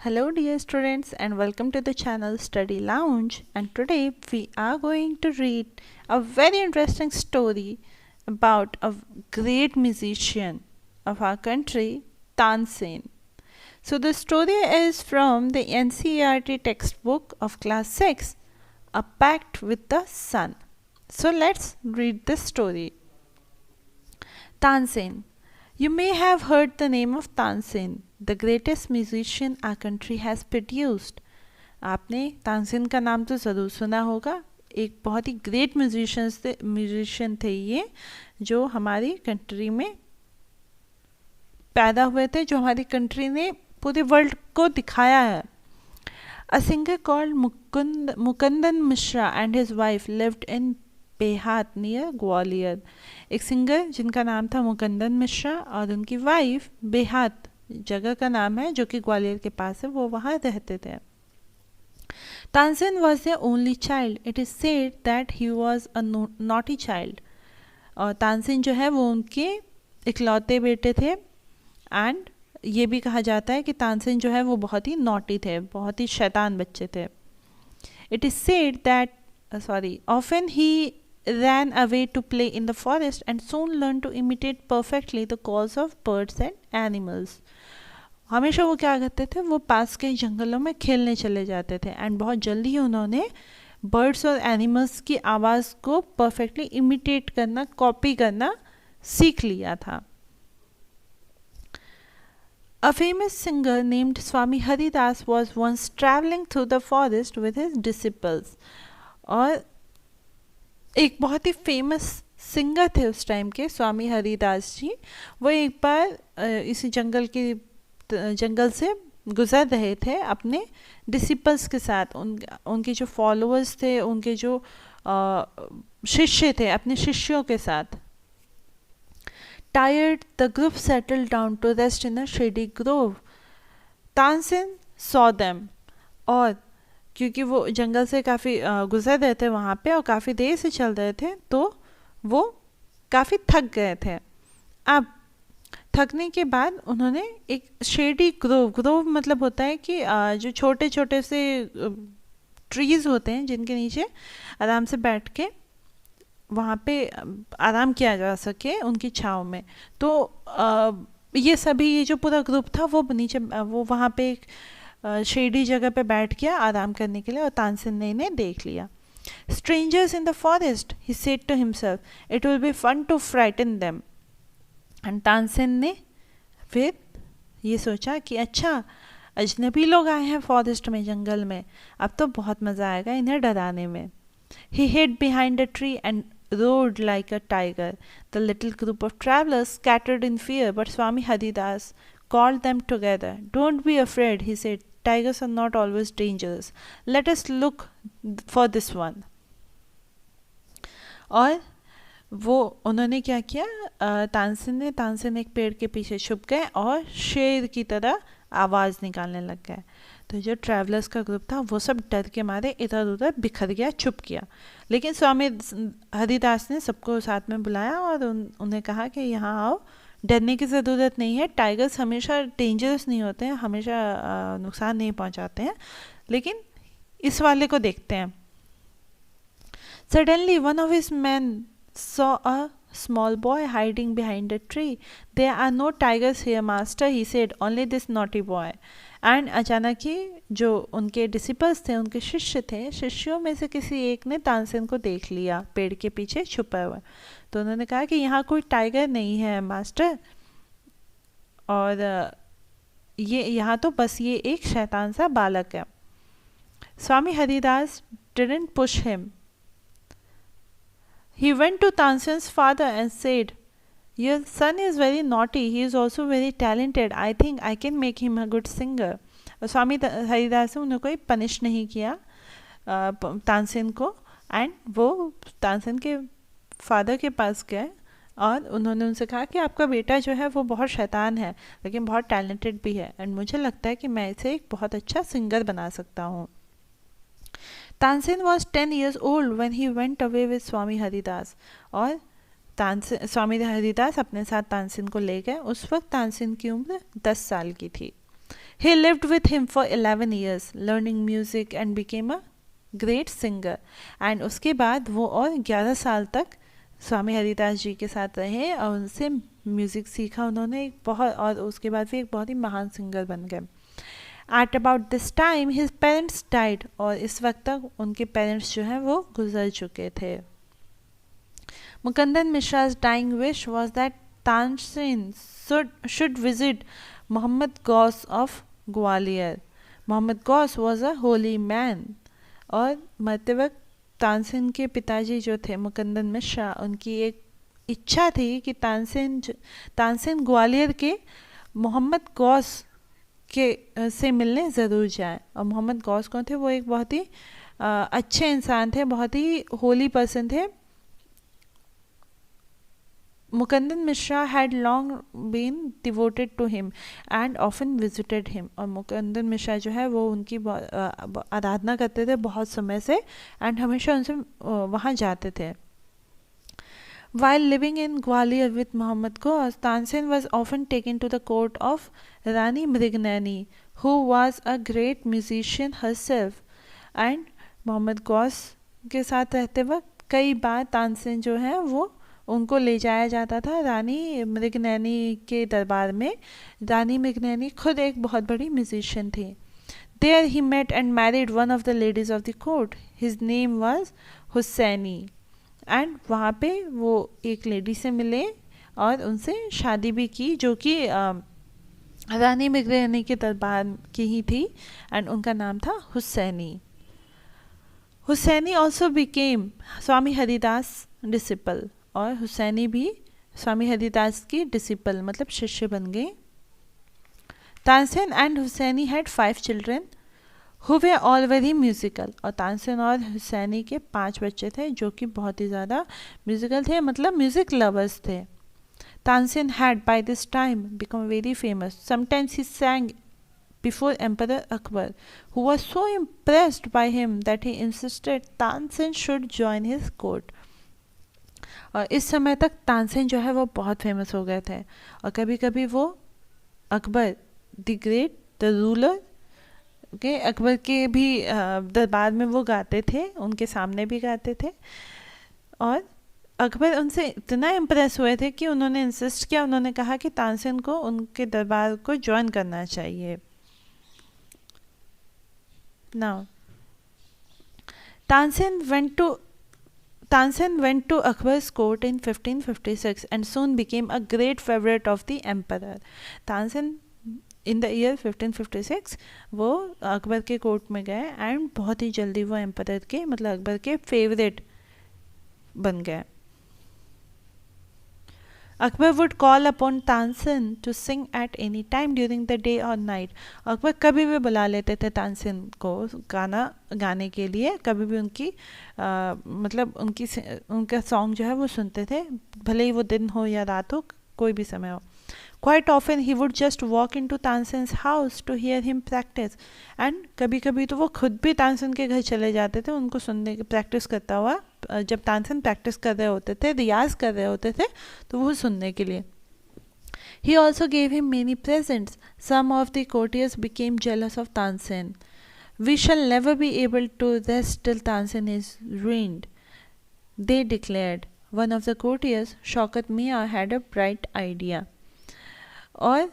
Hello dear students and welcome to the channel Study Lounge, and today we are going to read a very interesting story about a great musician of our country, Tansen. So the story is from the NCERT textbook of class 6, A Pact with the Sun. So let's read the story. Tansen. You may have heard the name of Tansen, the greatest musician our country has produced. आपने तानसेन का नाम तो ज़रूर सुना होगा. एक बहुत ही great musician थे ये, जो हमारी कंट्री में पैदा हुए थे, जो हमारी कंट्री ने पूरे वर्ल्ड को दिखाया है. A singer called Mukundan Mishra and his wife lived in Behat near Gwalior. एक सिंगर जिनका नाम था मुकंदन मिश्रा और उनकी वाइफ बेहात जगह का नाम है जो कि ग्वालियर के पास है, वो वहाँ रहते थे. Tansen was their only child. It is said that he was a naughty child. और तानसेन जो है वो उनके इकलौते बेटे थे. एंड ये भी कहा जाता है कि तानसेन जो है वो बहुत ही नॉटी थे, बहुत ही शैतान बच्चे थे. It is said that often he ran away to play in the forest and soon learned to imitate perfectly the calls of birds and animals. हमेशा वो क्या करते थे, वो पास के जंगलों में खेलने चले जाते थे एंड बहुत जल्दी ही उन्होंने बर्ड्स और एनिमल्स की आवाज़ को परफेक्टली इमिटेट करना, कॉपी करना सीख लिया था. A famous singer named Swami Haridas was once traveling through the forest with his disciples. और एक बहुत ही फेमस सिंगर थे उस टाइम के स्वामी हरिदास जी. वो एक बार इसी जंगल से गुज़र रहे थे अपने डिसिपल्स के साथ. उनके जो फॉलोअर्स थे, उनके जो शिष्य थे, अपने शिष्यों के साथ. Tired, the group settled down to rest in a shady grove. Tansen saw them. और क्योंकि वो जंगल से काफ़ी गुजर रहे थे वहाँ पे और काफ़ी देर से चल रहे थे, तो वो काफ़ी थक गए थे. अब थकने के बाद उन्होंने एक शेडी ग्रोव मतलब होता है कि जो छोटे छोटे से ट्रीज़ होते हैं जिनके नीचे आराम से बैठ के वहाँ पे आराम किया जा सके उनकी छाँव में. तो ये जो पूरा ग्रुप था वो नीचे वो वहाँ पे एक शेडी जगह पे बैठ गया आराम करने के लिए, और तानसेन ने इन्हें देख लिया. Strangers in the forest, he said to himself, it will be fun to frighten them. And Tansen ने फिर ये सोचा कि अच्छा, अजनबी लोग आए हैं फॉरेस्ट में, जंगल में, अब तो बहुत मज़ा आएगा इन्हें डराने में. ही hid behind a tree and roared like a tiger. The little group of travelers scattered in fear, but Swami Haridas called them together. Don't be afraid, he said. Tigers are not always dangerous. Let us look for this one. और वो उन्होंने क्या किया, तानसेन एक पेड़ के पीछे छुप गए और शेर की तरह आवाज़ निकालने लग गए. तो जो ट्रैवलर्स का ग्रुप था वो सब डर के मारे इधर उधर बिखर गया, छुप गया. लेकिन स्वामी हरिदास ने सबको साथ में बुलाया और उन्हें कहा कि यहाँ आओ, डरने की ज़रूरत नहीं है. टाइगर्स हमेशा डेंजरस नहीं होते हैं, हमेशा नुकसान नहीं पहुंचाते हैं, लेकिन इस वाले को देखते हैं. Suddenly one of his man saw a small boy hiding behind a tree. There are no tigers here, master, he said, only this naughty boy. And अचानक ही जो उनके डिसिपल्स थे, उनके शिष्य थे, शिष्यों में से किसी एक ने तानसेन को देख लिया पेड़ के पीछे छुपा हुआ. तो उन्होंने कहा कि यहाँ कोई टाइगर नहीं है मास्टर, और ये यहाँ तो बस ये एक शैतान सा बालक है. स्वामी Haridas didn't push him. He went to Tansen's father and said, your son is very naughty. He is also very talented. I think I can make him a good singer. स्वामी हरिदास ने उन्हें कोई पनिश नहीं किया तानसेन को, एंड वो तानसेन के father के पास गए और उन्होंने उनसे कहा कि आपका बेटा जो है वो बहुत शैतान है, लेकिन बहुत टैलेंटेड भी है, एंड मुझे लगता है कि मैं इसे एक बहुत अच्छा सिंगर बना सकता हूँ. Tansen was 10 years old when he went away with स्वामी हरिदास. और स्वामी हरिदास अपने साथ तानसेन को ले गए. उस वक्त तानसेन की उम्र 10 साल की थी. He lived with him for 11 years, learning music and became a great singer. And उसके बाद वो और 11 साल तक स्वामी हरिदास जी के साथ रहे और उनसे म्यूज़िक सीखा उन्होंने एक बहुत, और उसके बाद भी एक बहुत ही महान सिंगर बन गए. At about this time his parents died, और इस वक्त तक उनके पेरेंट्स जो हैं वो गुजर चुके थे. Mukundan Mishra's dying wish was that Tansen should visit Muhammad Ghaus of Gwalior. Muhammad Ghaus was a holy man. और मरते वक्त तानसेन के पिताजी जो थे मुकंदन मिश्रा, उनकी एक इच्छा थी कि तानसेन ग्वालियर के मोहम्मद गौस के से मिलने ज़रूर जाएं. और मोहम्मद गौस कौन थे? वो एक बहुत ही अच्छे इंसान थे, बहुत ही होली पर्सन थे. Mukandan Mishra had long been devoted to him and often visited him. और मुकंदन मिश्रा जो है वो उनकी आराधना करते थे बहुत समय से, एंड हमेशा उनसे वहाँ जाते थे. While living in Gwalior with Muhammad Ghaus, Tansen was often taken to the court of Rani Mrignani, who was a great musician herself. And Muhammad Ghaus के साथ रहते वक्त कई बार तानसेन जो है वो उनको ले जाया जाता था रानी मृगनैनी के दरबार में. रानी मृगनैनी खुद एक बहुत बड़ी म्यूजिशियन थी. There he met and married one of the ladies of the court. His name was Husaini. And वहाँ पे वो एक लेडी से मिले और उनसे शादी भी की, जो कि रानी मृगनैनी के दरबार की ही थी, एंड उनका नाम था हुसैनी. हुसैनी ऑल्सो बिकेम स्वामी हरिदास डिसिपल. और हुसैनी भी स्वामी हरिदास की डिसिपल मतलब शिष्य बन गए. Tansen and Husaini had 5 children who were all very musical. और तानसेन और हुसैनी के 5 बच्चे थे जो कि बहुत ही ज़्यादा म्यूज़िकल थे, मतलब म्यूज़िक लवर्स थे. Tansen had by this time become very famous. Sometimes he sang before Emperor Akbar, who was so impressed by him that he insisted Tansen should join his court. और इस समय तक तानसेन जो है वो बहुत फेमस हो गए थे, और कभी कभी वो Akbar the great the ruler के अकबर के भी दरबार में वो गाते थे, उनके सामने भी गाते थे. और अकबर उनसे इतना इम्प्रेस हुए थे कि उन्होंने इंसिस्ट किया, उन्होंने कहा कि तानसेन को उनके दरबार को ज्वाइन करना चाहिए. Now Tansen went to Akbar's court in 1556 and soon became a great favorite of the emperor. Tansen in the year 1556 वो अकबर के कोर्ट में गए एंड बहुत ही जल्दी वो एम्परर के मतलब अकबर के फेवरेट बन गए. Akbar would call upon Tansen to sing at any time during the day और नाइट. अकबर कभी भी बुला लेते थे तानसेन को गाना गाने के लिए, कभी भी उनकी मतलब उनका सॉन्ग जो है वो सुनते थे, भले ही वो दिन हो या रात हो, कोई भी समय हो. Quite often he would just walk into Tansen's house to hear him practice. And कभी कभी तो वो खुद भी तानसेन के घर चले जाते थे उनको सुनने के, प्रैक्टिस करता हुआ. जब तानसेन प्रैक्टिस कर रहे होते थे, रियाज कर रहे होते थे, तो वो सुनने के लिए. He also gave him many presents. Some of the courtiers became jealous of Tansen. We shall never be able to rest till Tansen is ruined, they declared. One of the courtiers, Shaukat Mia, had a bright idea. और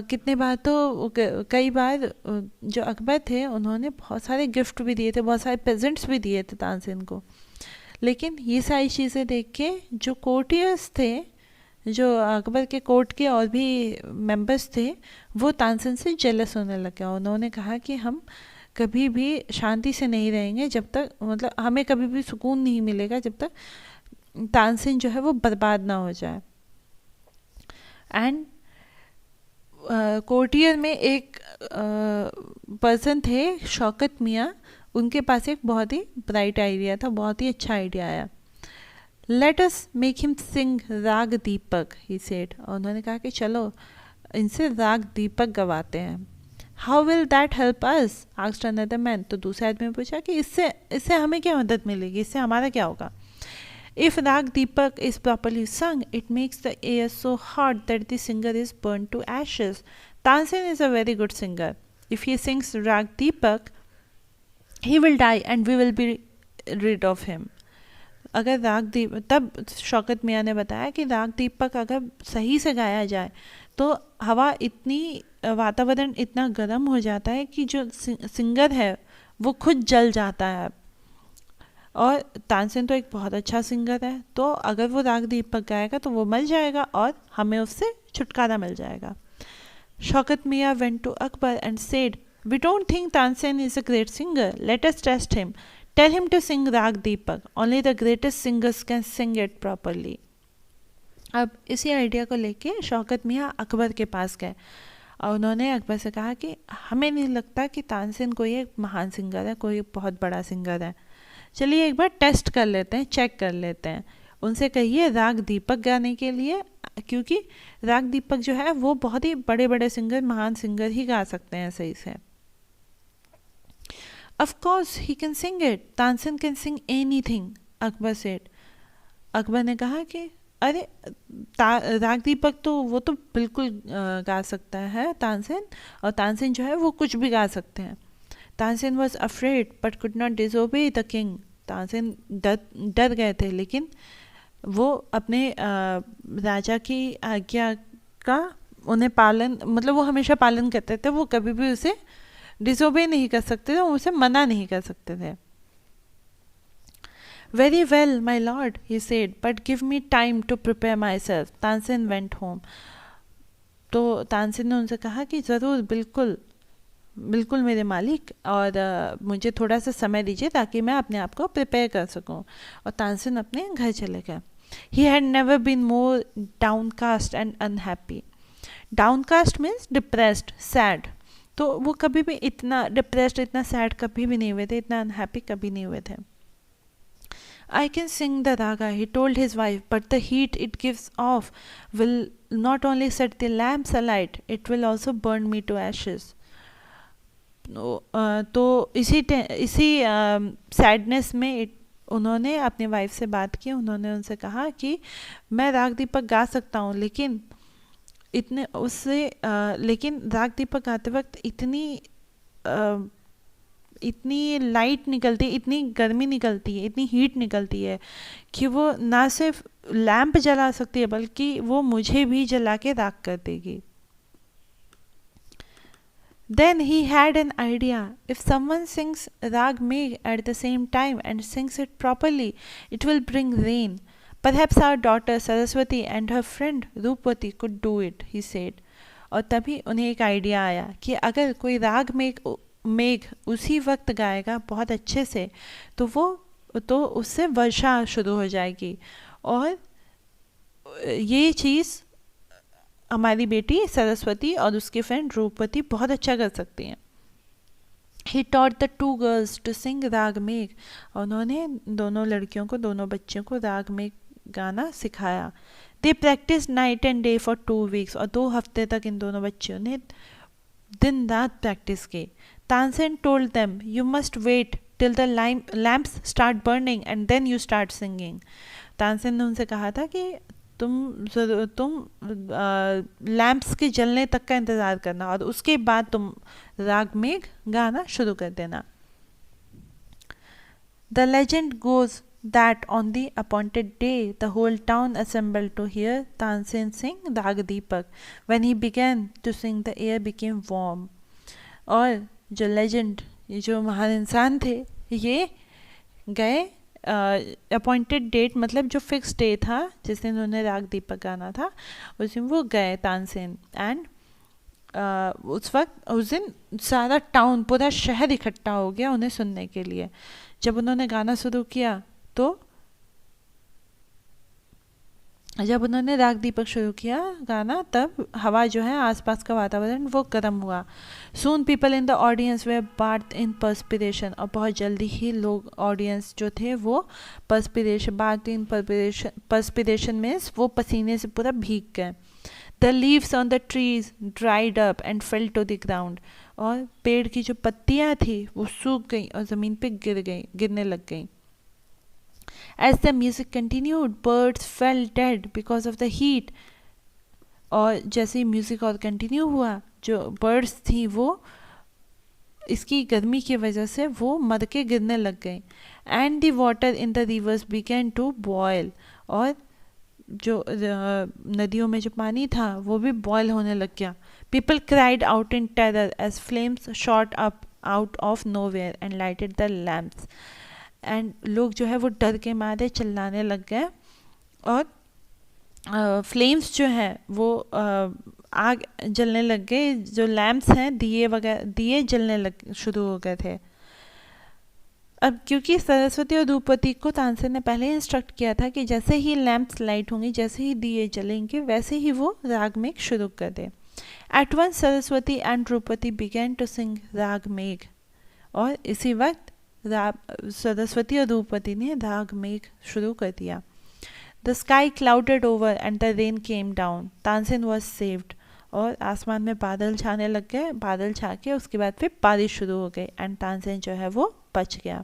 कितने बार तो कई बार जो अकबर थे उन्होंने बहुत सारे gift भी दिए थे, बहुत सारे प्रेजेंट्स भी दिए थे तानसेन को. लेकिन ये सारी चीज़ें देख के जो कोर्टियर्स थे, जो अकबर के कोर्ट के और भी मेंबर्स थे, वो तानसेन से जेलस होने लगे. उन्होंने कहा कि हम कभी भी शांति से नहीं रहेंगे जब तक, मतलब हमें कभी भी सुकून नहीं मिलेगा जब तक तानसेन जो है वो बर्बाद ना हो जाए. एंड कोर्टियर में एक पर्सन थे शौकत मियाँ, उनके पास एक बहुत ही ब्राइट आइडिया था, बहुत ही अच्छा आइडिया आया. लेट अस मेक हिम सिंग राग दीपक, ही सेड. और उन्होंने कहा कि चलो इनसे राग दीपक गवाते हैं. How will that help us, asked another man. तो दूसरे आदमी ने पूछा कि इससे हमें क्या मदद मिलेगी, इससे हमारा क्या होगा. If Rag Deepak is properly sung, it makes the air so hot that the singer is burned to ashes. Tansen is a very good singer. If he sings राग दीपक he will die and we will be rid of him. अगर राग दीप तब शौकत मियाँ ने बताया कि राग दीपक अगर सही से गाया जाए तो हवा इतनी वातावरण इतना गर्म हो जाता है कि जो सिंगर है वो खुद जल जाता है. और तानसेन तो एक बहुत अच्छा सिंगर है, तो अगर वो राग दीपक गाएगा तो वो मर जाएगा और हमें उससे छुटकारा मिल जाएगा. शौकत मियाँ went to Akbar and said, "We don't think Tansen is a great singer. Let us test him. Tell him to sing Rag Deepak. Only the greatest singers can sing it properly." अब इसी idea को लेके शौकत मियाँ अकबर के पास गए और उन्होंने अकबर से कहा कि हमें नहीं लगता कि तानसेन कोई एक महान सिंगर है, कोई बहुत बड़ा सिंगर है. चलिए एक बार टेस्ट कर लेते हैं, चेक कर लेते हैं. उनसे कहिए राग दीपक गाने के लिए, क्योंकि राग दीपक जो है वो बहुत ही बड़े बड़े सिंगर, महान सिंगर ही गा सकते हैं सही से. Of course he can sing it. Tansen can sing anything, Akbar said. Akbar ने कहा कि अरे राग दीपक तो वो तो बिल्कुल गा सकता है तानसेन, और तानसेन जो है वो कुछ भी गा सकते हैं. Tansen was afraid but could not disobey the king. Tansen डर गए थे लेकिन वो अपने राजा की आज्ञा का उन्हें पालन, मतलब वो हमेशा पालन करते थे, वो कभी भी उसे डिसोबे नहीं कर सकते थे, उसे मना नहीं कर सकते थे. Very well, my lord, he said, but give me time to prepare myself. Tansen went home. तो तानसेन ने उनसे कहा कि ज़रूर, बिल्कुल बिल्कुल मेरे मालिक, और मुझे थोड़ा सा समय दीजिए ताकि मैं अपने आप को प्रिपेयर कर सकूं. और तानसेन अपने घर चले गए. He had never been more downcast and unhappy. Downcast means depressed, sad. तो वो कभी भी इतना डिप्रेस्ड, इतना सैड कभी भी नहीं हुए थे, इतना अनहैप्पी कभी नहीं हुए थे. I can sing the raga, he told his wife, but the heat it gives off will not only set the lamps alight, it will also burn me to ashes. तो इसी सैडनेस में उन्होंने अपनी wife से बात की. उन्होंने उनसे कहा कि मैं राग दीपक गा सकता हूँ, लेकिन लेकिन राग दीपक गाते वक्त इतनी लाइट निकलती है, इतनी गर्मी निकलती है, इतनी हीट निकलती है कि वो ना सिर्फ लैंप जला सकती है बल्कि वो मुझे भी जला के राख कर देगी. Then he had an idea. If someone sings Rag Megh at the same time and sings it properly, it will bring rain. Perhaps our daughter Saraswati and her friend Roopwati could do it, he said. और तभी उन्हें एक idea आया कि अगर कोई राग मेघ उसी वक्त गाएगा बहुत अच्छे से तो उससे वर्षा शुरू हो जाएगी, और ये चीज़ हमारी बेटी सरस्वती और उसके फ्रेंड रूपवती बहुत अच्छा कर सकती हैं. He taught the two girls to sing राग मेघ. उन्होंने दोनों लड़कियों को, दोनों बच्चियों को राग मेघ गाना सिखाया. They practiced night and day for 2 weeks. और 2 हफ्ते तक इन दोनों बच्चियों ने दिन रात प्रैक्टिस की. Tansen told them, you must wait till the lamps start burning and then you start singing. Tansen ने उनसे कहा था कि तुम लैंप्स के जलने तक का इंतज़ार करना और उसके बाद तुम राग मेघ गाना शुरू कर देना. The legend goes that on the appointed day the whole town assembled to hear Tansen sing Rag Deepak. When he began to sing the air became warm. और जो लेजेंड, ये जो महान इंसान थे, ये गए अपॉइंटेड डेट, मतलब जो फिक्स डे था जिस दिन उन्होंने राग दीपक गाना था, उस दिन वो गए तानसेन. एंड उस दिन सारा टाउन, पूरा शहर इकट्ठा हो गया उन्हें सुनने के लिए. जब उन्होंने गाना शुरू किया तो जब उन्होंने राग दीपक शुरू किया गाना, तब हवा जो है, आसपास का वातावरण वो गर्म हुआ. Soon people in the audience were bath in perspiration. और बहुत जल्दी ही लोग, ऑडियंस जो थे वो बाथ इन पर्सपिरेशन में वो पसीने से पूरा भीग गए. The leaves on the trees dried up and fell to the ground. और पेड़ की जो पत्तियाँ थी वो सूख गई और ज़मीन पे गिरने लग गई. As the music continued, birds fell dead because of the heat. और जैसे ही म्यूज़िक और कंटिन्यू हुआ, जो बर्ड्स थी वो इसकी गर्मी की वजह से वो मर के गिरने लग गई. And the water in the rivers began to boil, और जो नदियों में जो पानी था वो भी बॉयल होने लग गया. People cried out in terror as flames shot up out of nowhere and lighted the lamps. And लोग जो है वो डर के मारे चिल्लाने लग गए, और फ्लेम्स जो है वो आग जलने लग गए. जो लैम्प्स हैं, दिए वगैरह, दिए जलने लग शुरू हो गए थे. अब क्योंकि सरस्वती और द्रौपदी को तानसेन ने पहले इंस्ट्रक्ट किया था कि जैसे ही लैम्प्स लाइट होंगी, जैसे ही दिए जलेंगे, वैसे ही वो राग मेघ शुरू कर दे. At once Saraswati and Draupadi began to sing raga Megh, और इसी वक्त सरस्वती और द्रौपदी ने राग मेघ शुरू कर दिया. The sky clouded over and the rain came down. Tansen was saved, और आसमान में बादल छाने लग गए. बादल छा के उसके बाद फिर बारिश शुरू हो गई, एंड तानसेन जो है वो बच गया.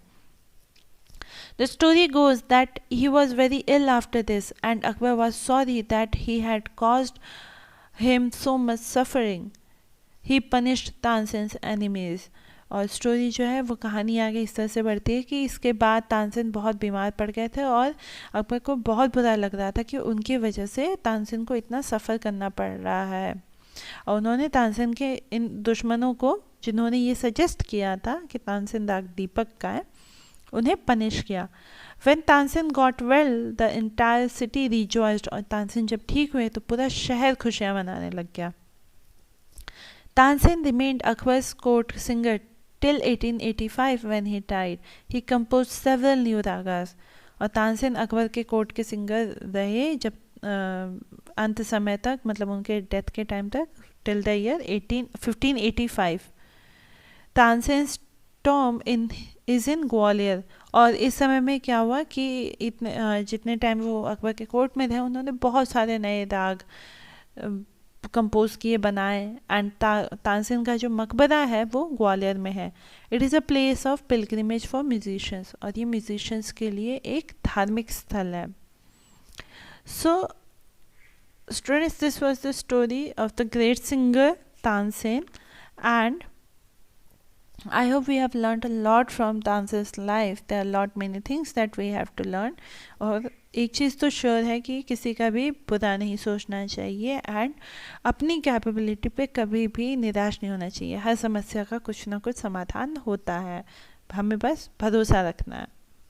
The story goes that he was very ill after this, and Akbar was sorry that he had caused him so much suffering. He punished Tansen's enemies. और स्टोरी जो है वो कहानी आगे इस तरह से बढ़ती है कि इसके बाद तानसेन बहुत बीमार पड़ गए थे, और अकबर को बहुत बुरा लग रहा था कि उनकी वजह से तानसेन को इतना सफ़र करना पड़ रहा है. और उन्होंने तानसेन के इन दुश्मनों को, जिन्होंने ये सजेस्ट किया था कि तानसेन राग दीपक का है, उन्हें पनिश किया. When Tansen got well, the entire city rejoiced. और तानसेन जब ठीक हुए तो पूरा शहर खुशियाँ मनाने लग गया. Tansen remained Akbar's court singer till 1885 when he died. He composed several new ragas. और तानसेन अकबर के कोर्ट के सिंगर रहे जब अंत समय तक, मतलब उनके डेथ के टाइम तक, till the year 1585. Tansen's Tom is in Gwalior. और इस समय में क्या हुआ कि इतने जितने टाइम वो अकबर के कोर्ट में थे, उन्होंने बहुत सारे नए राग कंपोज किए, बनाए. एंड तानसेन का जो मकबरा है वो ग्वालियर में है. It is a place of pilgrimage for musicians, और ये म्यूजिशियंस के लिए एक धार्मिक स्थल है. सो students, this was the story of the great singer Tansen, and I hope we have learned a lot from Tansen's life. There are many things that we have to learn. और एक चीज़ तो sure है कि किसी का भी बुरा नहीं सोचना चाहिए, एंड अपनी कैपेबिलिटी पे कभी भी निराश नहीं होना चाहिए. हर समस्या का कुछ ना कुछ समाधान होता है, हमें बस भरोसा रखना है.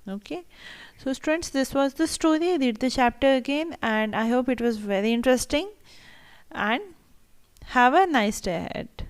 Okay, so students, this was the story. Read the chapter again, and I hope it was very interesting, and have a nice day ahead.